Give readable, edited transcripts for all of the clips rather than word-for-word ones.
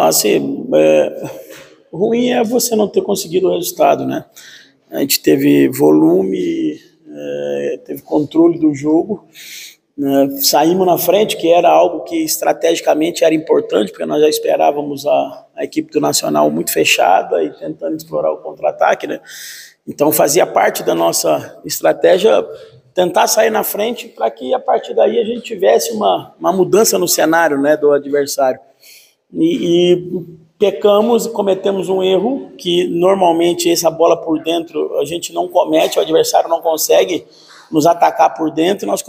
Assim, ruim é você não ter conseguido o resultado, né? A gente teve volume, teve controle do jogo, né? Saímos na frente, que era algo que estrategicamente era importante, porque nós já esperávamos a equipe do Nacional muito fechada e tentando explorar o contra-ataque, né? Então fazia parte da nossa estratégia tentar sair na frente para que a partir daí a gente tivesse uma mudança no cenário, né, do adversário. E pecamos e cometemos um erro que normalmente essa bola por dentro a gente não comete, o adversário não consegue nos atacar por dentro, e nós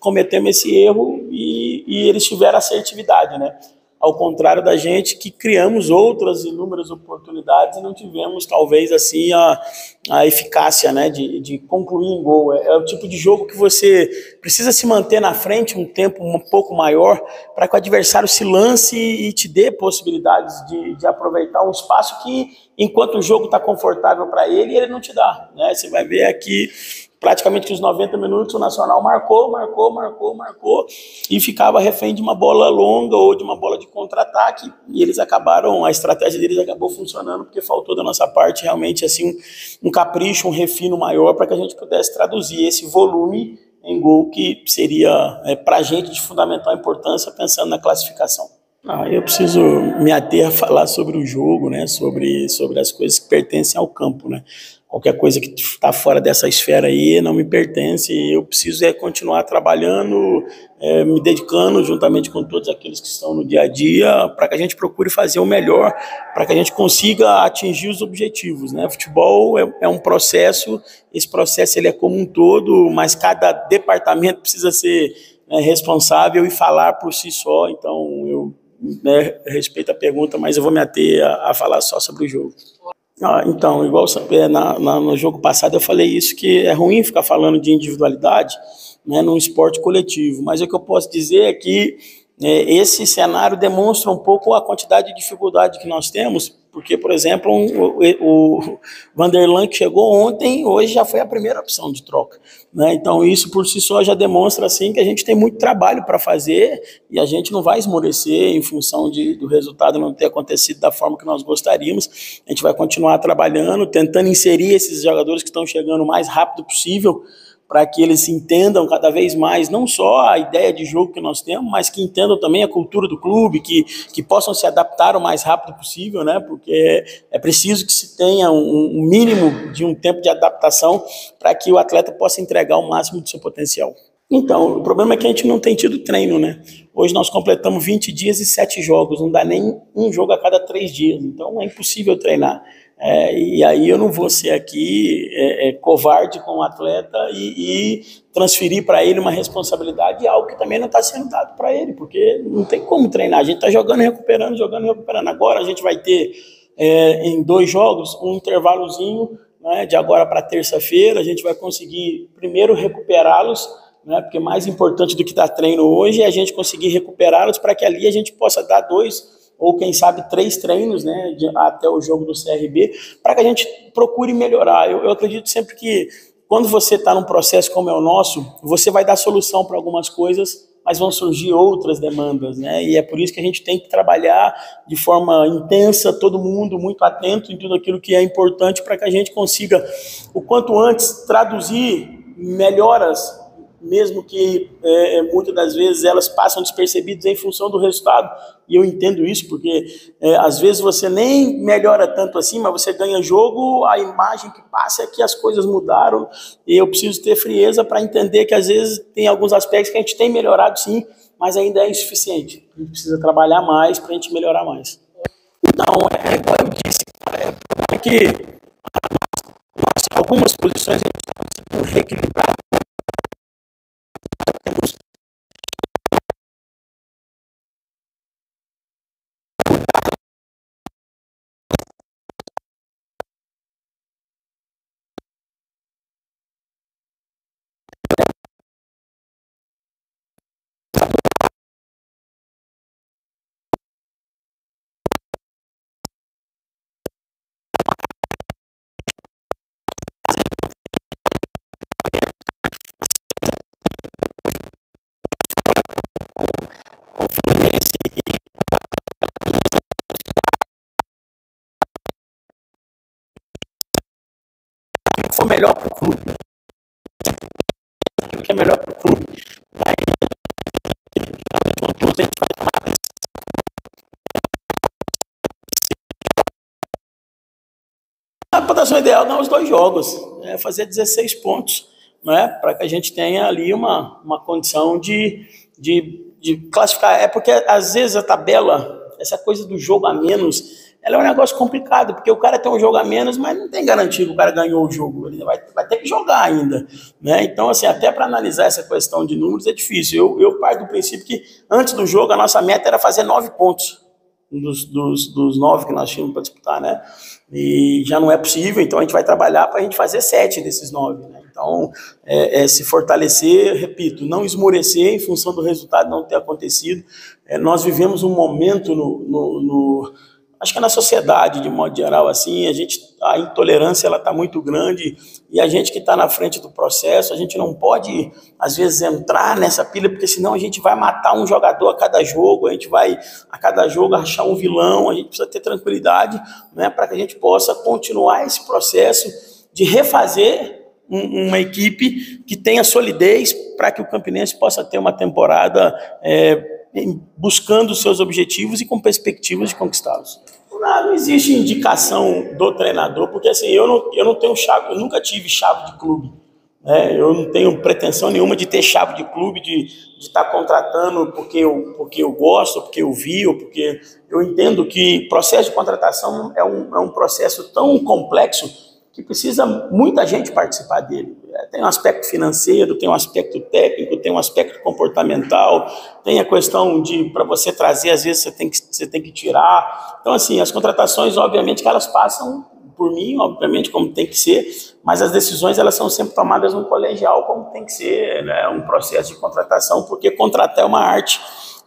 cometemos esse erro e eles tiveram assertividade, né? Ao contrário da gente, que criamos outras inúmeras oportunidades e não tivemos, talvez, assim, a eficácia, né, de concluir em gol. É o tipo de jogo que você precisa se manter na frente um tempo um pouco maior para que o adversário se lance e te dê possibilidades de aproveitar um espaço que, enquanto o jogo está confortável para ele, ele não te dá, né? Você vai ver aqui praticamente que os 90 minutos o Nacional marcou e ficava refém de uma bola longa ou de uma bola de contra-ataque, e eles acabaram, a estratégia deles acabou funcionando porque faltou da nossa parte realmente assim um capricho, um refino maior para que a gente pudesse traduzir esse volume em gol que seria para a gente de fundamental importância pensando na classificação. Eu preciso me ater a falar sobre o jogo, né? Sobre as coisas que pertencem ao campo, né? Qualquer coisa que está fora dessa esfera aí não me pertence. Eu preciso continuar trabalhando, me dedicando juntamente com todos aqueles que estão no dia a dia para que a gente procure fazer o melhor, para que a gente consiga atingir os objetivos, né? Futebol é um processo, esse processo ele é como um todo, mas cada departamento precisa ser responsável e falar por si só. Então eu respeito a pergunta, mas eu vou me ater a falar só sobre o jogo. Então, igual no jogo passado eu falei isso, que é ruim ficar falando de individualidade, né, num esporte coletivo, mas o que eu posso dizer é que esse cenário demonstra um pouco a quantidade de dificuldade que nós temos, porque, por exemplo, o Vanderlan que chegou ontem, hoje já foi a primeira opção de troca, né? Então isso por si só já demonstra assim, que a gente tem muito trabalho para fazer e a gente não vai esmorecer em função do resultado não ter acontecido da forma que nós gostaríamos. A gente vai continuar trabalhando, tentando inserir esses jogadores que estão chegando o mais rápido possível, para que eles entendam cada vez mais, não só a ideia de jogo que nós temos, mas que entendam também a cultura do clube, que possam se adaptar o mais rápido possível, né? Porque é preciso que se tenha um mínimo de um tempo de adaptação para que o atleta possa entregar o máximo do seu potencial. Então, o problema é que a gente não tem tido treino, né? Hoje nós completamos 20 dias e 7 jogos, não dá nem um jogo a cada 3 dias, então é impossível treinar. E aí eu não vou ser aqui covarde com o atleta e transferir para ele uma responsabilidade de algo que também não está sendo dado para ele, porque não tem como treinar. A gente está jogando e recuperando, jogando e recuperando. Agora a gente vai ter em 2 jogos um intervalozinho, né, de agora para terça-feira. A gente vai conseguir primeiro recuperá-los, né, porque mais importante do que dar treino hoje é a gente conseguir recuperá-los para que ali a gente possa dar 2 ou quem sabe 3 treinos, né, até o jogo do CRB, para que a gente procure melhorar. Eu acredito sempre que quando você está num processo como é o nosso, você vai dar solução para algumas coisas, mas vão surgir outras demandas, né? E é por isso que a gente tem que trabalhar de forma intensa, todo mundo muito atento em tudo aquilo que é importante para que a gente consiga, o quanto antes, traduzir melhoras, mesmo que muitas das vezes elas passam despercebidas em função do resultado, e eu entendo isso, porque às vezes você nem melhora tanto assim, mas você ganha jogo, a imagem que passa é que as coisas mudaram, e eu preciso ter frieza para entender que às vezes tem alguns aspectos que a gente tem melhorado sim, mas ainda é insuficiente, a gente precisa trabalhar mais para a gente melhorar mais. Então, igual eu disse, é que algumas posições a gente está conseguindo reequilibrar. melhor para o clube. Aquilo que é melhor para o clube. A pontuação ideal dá os 2 jogos, fazer 16 pontos, né, para que a gente tenha ali uma condição de classificar. É porque, às vezes, a tabela, essa coisa do jogo a menos, ela é um negócio complicado, porque o cara tem um jogo a menos, mas não tem garantia que o cara ganhou o jogo, ele vai ter que jogar ainda, né? Então, assim, até para analisar essa questão de números é difícil. Eu parto do princípio que, antes do jogo, a nossa meta era fazer 9 pontos, dos 9 que nós tínhamos para disputar, né? E já não é possível, então a gente vai trabalhar para a gente fazer 7 desses 9, né? Então, se fortalecer, repito, não esmorecer em função do resultado não ter acontecido. Nós vivemos um momento acho que na sociedade, de modo geral, assim, a intolerância ela está muito grande, e a gente que está na frente do processo, a gente não pode, às vezes, entrar nessa pilha, porque senão a gente vai matar um jogador a cada jogo, a gente vai, a cada jogo, achar um vilão. A gente precisa ter tranquilidade, né, para que a gente possa continuar esse processo de refazer uma equipe que tenha solidez para que o Campinense possa ter uma temporada buscando os seus objetivos e com perspectivas de conquistá-los. Não existe indicação do treinador, porque assim, eu não tenho chave, eu nunca tive chave de clube, né? Eu não tenho pretensão nenhuma de ter chave de clube, de estar contratando porque eu gosto, porque eu vi, ou porque eu entendo que processo de contratação é um processo tão complexo que precisa muita gente participar dele. Tem um aspecto financeiro, tem um aspecto técnico, tem um aspecto comportamental, tem a questão de, para você trazer, às vezes você tem que tirar. Então, assim, as contratações, obviamente, que elas passam por mim, obviamente, como tem que ser, mas as decisões, elas são sempre tomadas no colegial, como tem que ser, né? Um processo de contratação, porque contratar é uma arte,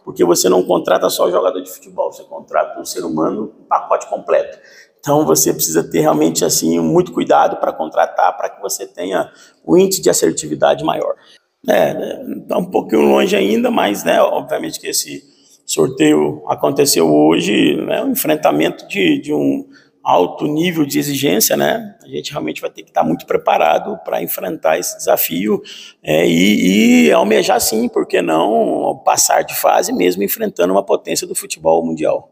porque você não contrata só o jogador de futebol, você contrata um ser humano, um pacote completo. Então, você precisa ter realmente assim muito cuidado para contratar, para que você tenha um índice de assertividade maior. Está um pouquinho longe ainda, mas, né, obviamente que esse sorteio aconteceu hoje, né, um enfrentamento de um alto nível de exigência, né? A gente realmente vai ter que estar muito preparado para enfrentar esse desafio e almejar, sim, por que não passar de fase, mesmo enfrentando uma potência do futebol mundial.